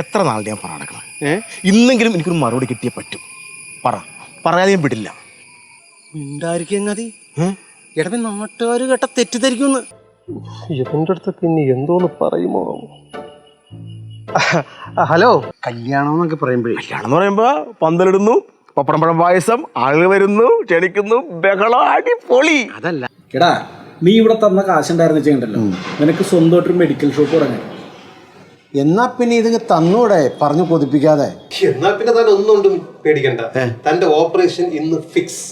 എത്ര നാളുടെ ഞാൻ പറഞ്ഞ ഇന്നെങ്കിലും എനിക്കൊരു മറുപടി കിട്ടിയേ പറ്റും. പറയാതെ ഞാൻ വിടില്ല. മിണ്ടായിരിക്കങ്ങതി എടവൻ നാട്ടുകാർ കേട്ട തെറ്റിദ്ധരിക്കുന്നു. ഇവന്റെ അടുത്തൊക്കെ ഇനി എന്തോന്ന് പറയുമോ? ഹലോ, കല്യാണം എന്നൊക്കെ പറയുമ്പോഴേ, കല്യാണം എന്ന് പറയുമ്പോ പന്തലിടുന്നു, പപ്പടം പഴം പായസം, ആളുകൾ വരുന്നു, ക്ഷണിക്കുന്നു, ബഹളം, അടിപൊളി. അതല്ല എടാ, നീ ഇവിടെ തന്ന കാശുണ്ടായിരുന്നു വെച്ചിട്ടുണ്ടല്ലോ, നിനക്ക് സ്വന്തമായിട്ടൊരു മെഡിക്കൽ ഷോപ്പ് തുടങ്ങാൻ. എന്നാ പിന്നെ ഇത് തന്നൂടെ, പറഞ്ഞു കൊതിപ്പിക്കാതെ. എന്നാ പിന്നെ താൻ ഒന്നുകൊണ്ടും പേടിക്കണ്ട, തന്റെ ഓപ്പറേഷൻ ഇന്ന് ഫിക്സ്.